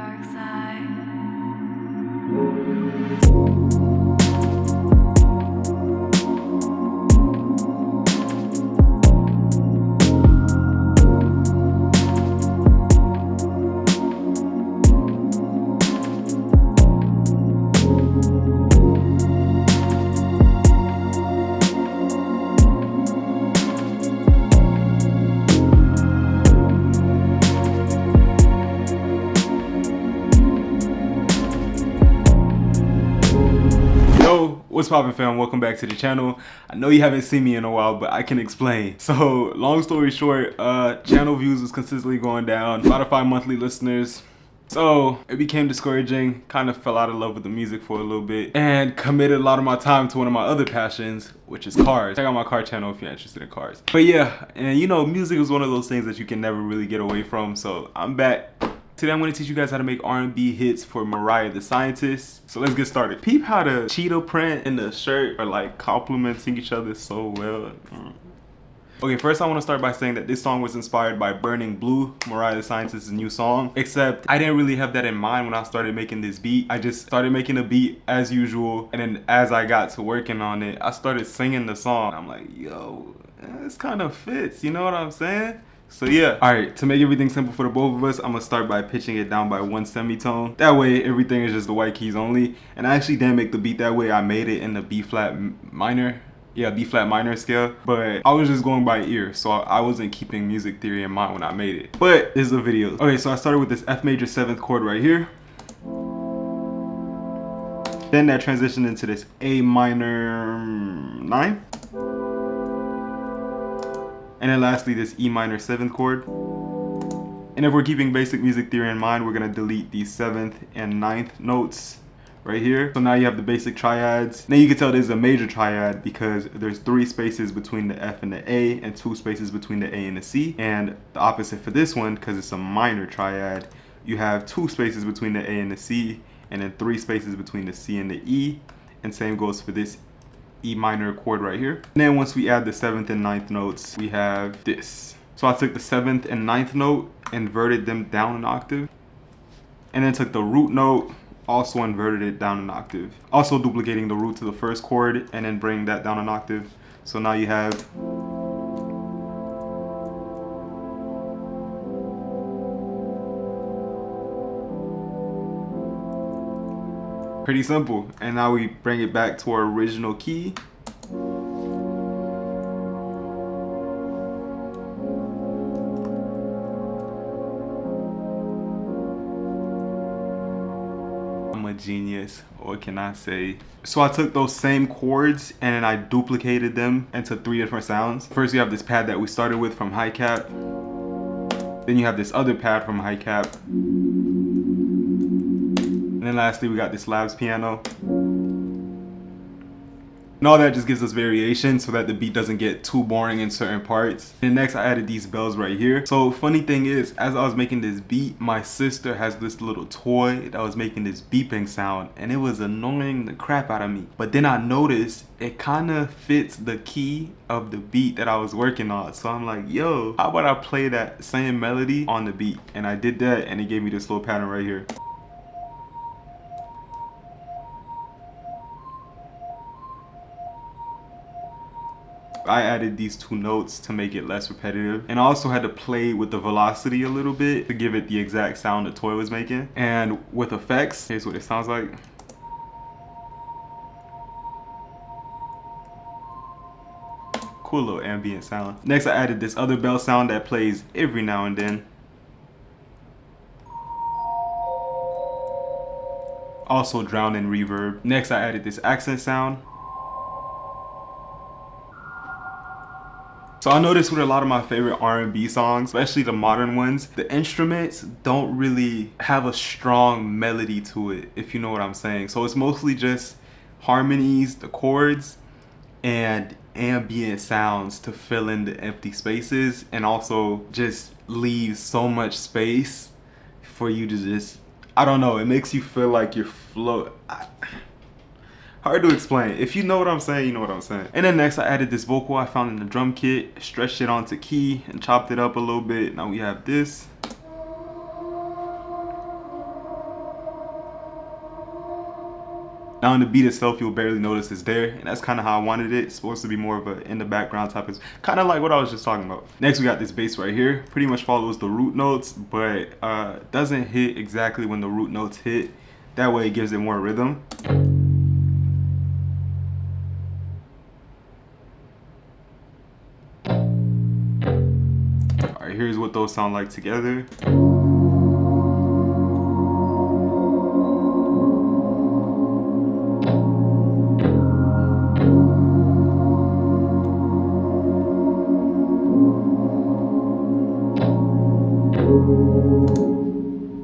Darkside. What's poppin', fam? Welcome back to the channel. I know you haven't seen me in a while, but I can explain. So long story short, channel views was consistently going down, Spotify monthly listeners. So it became discouraging, kind of fell out of love with the music for a little bit, and committed a lot of my time to one of my other passions, which is cars. Check out my car channel if you're interested in cars. But yeah, and you know, music is one of those things that you can never really get away from, so I'm back. Today I'm going to teach you guys how to make R&B hits for Mariah the Scientist. So let's get started. Peep how the cheetah print and the shirt are like complementing each other so well. Okay, first I want to start by saying that this song was inspired by Burning Blue, Mariah the Scientist's new song. Except I didn't really have that in mind when I started making this beat. I just started making a beat as usual, and then as I got to working on it, I started singing the song. I'm like, yo, this kind of fits, you know what I'm saying? So yeah, alright, to make everything simple for the both of us, I'm gonna start by pitching it down by 1 semitone. That way, everything is just the white keys only. And I actually didn't make the beat that way. I made it in the B flat minor. Yeah, B flat minor scale. But I was just going by ear, so I wasn't keeping music theory in mind when I made it. But this is a video. Okay, so I started with this F major 7th chord right here. Then that transitioned into this A minor 9. And then lastly, this E minor 7th chord. And if we're keeping basic music theory in mind, we're gonna delete the 7th and 9th notes right here. So now you have the basic triads. Now you can tell this is a major triad because there's 3 spaces between the F and the A and 2 spaces between the A and the C. And the opposite for this one, because it's a minor triad, you have 2 spaces between the A and the C, and then 3 spaces between the C and the E. And same goes for this E minor chord right here. And then once we add the 7th and 9th notes, we have this. So I took the 7th and 9th note, inverted them down an octave, and then took the root note, also inverted it down an octave. Also duplicating the root to the 1st chord and then bring that down an octave. So now you have pretty simple. And now we bring it back to our original key. I'm a genius, what can I say? So I took those same chords and then I duplicated them into 3 different sounds. First you have this pad that we started with from high cap. Then you have this other pad from high cap. And then lastly, we got this Labs piano. And all that just gives us variation so that the beat doesn't get too boring in certain parts. And next I added these bells right here. So funny thing is, as I was making this beat, my sister has this little toy that was making this beeping sound, and it was annoying the crap out of me. But then I noticed it kind of fits the key of the beat that I was working on. So I'm like, yo, how about I play that same melody on the beat? And I did that, and it gave me this little pattern right here. I added these 2 notes to make it less repetitive, and I also had to play with the velocity a little bit to give it the exact sound the toy was making. And with effects, here's what it sounds like. Cool little ambient sound. Next I added this other bell sound that plays every now and then. Also drowned in reverb. Next I added this accent sound. So I noticed with a lot of my favorite R&B songs, especially the modern ones, the instruments don't really have a strong melody to it, if you know what I'm saying. So it's mostly just harmonies, the chords, and ambient sounds to fill in the empty spaces, and also just leave so much space for you to just, I don't know, it makes you feel like you're hard to explain. If you know what I'm saying, you know what I'm saying. And then next I added this vocal I found in the drum kit, stretched it onto key and chopped it up a little bit. Now we have this. Now in the beat itself, you'll barely notice it's there, and that's kind of how I wanted it. It's supposed to be more of a in the background type of, kind of like what I was just talking about. Next, we got this bass right here. Pretty much follows the root notes, but doesn't hit exactly when the root notes hit. That way it gives it more rhythm. All right, here's what those sound like together.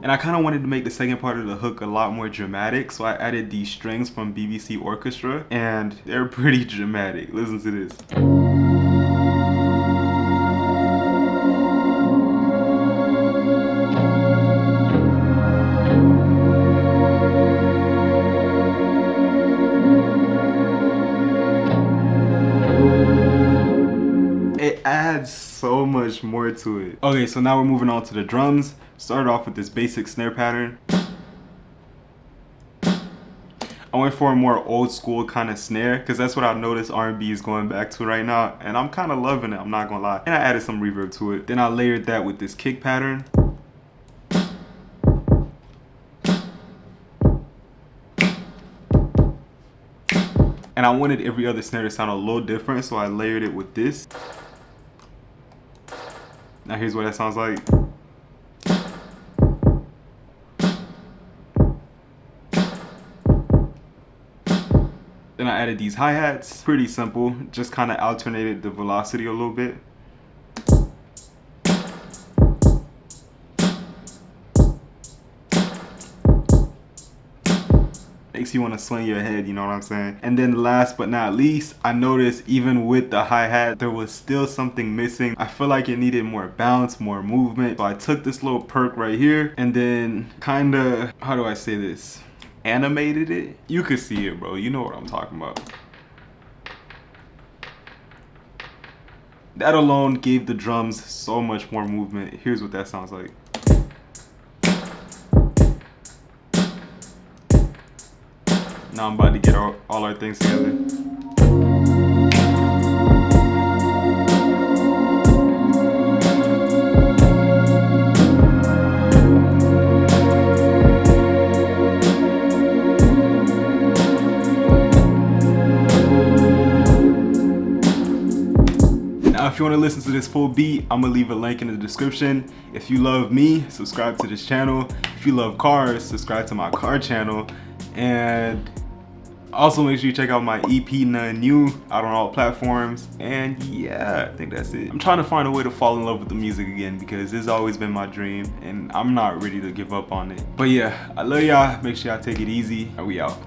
And I kind of wanted to make the second part of the hook a lot more dramatic, so I added these strings from BBC Orchestra, and they're pretty dramatic. Listen to this. It adds so much more to it. Okay, so now we're moving on to the drums. Started off with this basic snare pattern. I went for a more old school kind of snare because that's what I've noticed R&B is going back to right now, and I'm kind of loving it, I'm not gonna lie. And I added some reverb to it. Then I layered that with this kick pattern. And I wanted every other snare to sound a little different, so I layered it with this. Now here's what that sounds like. Then I added these hi-hats. Pretty simple, just kind of alternated the velocity a little bit. Makes you want to swing your head, you know what I'm saying? And then last but not least, I noticed even with the hi-hat, there was still something missing. I feel like it needed more bounce, more movement. So I took this little perk right here and then kind of, how do I say this? Animated it. You could see it, bro. You know what I'm talking about. That alone gave the drums so much more movement. Here's what that sounds like. Now I'm about to get all our things together. Now if you want to listen to this full beat, I'm gonna leave a link in the description. If you love me, subscribe to this channel. If you love cars, subscribe to my car channel. And also make sure you check out my EP None New out on all platforms. And yeah, I think that's it. I'm trying to find a way to fall in love with the music again because this has always been my dream and I'm not ready to give up on it. But yeah, I love y'all. Make sure y'all take it easy. And we out.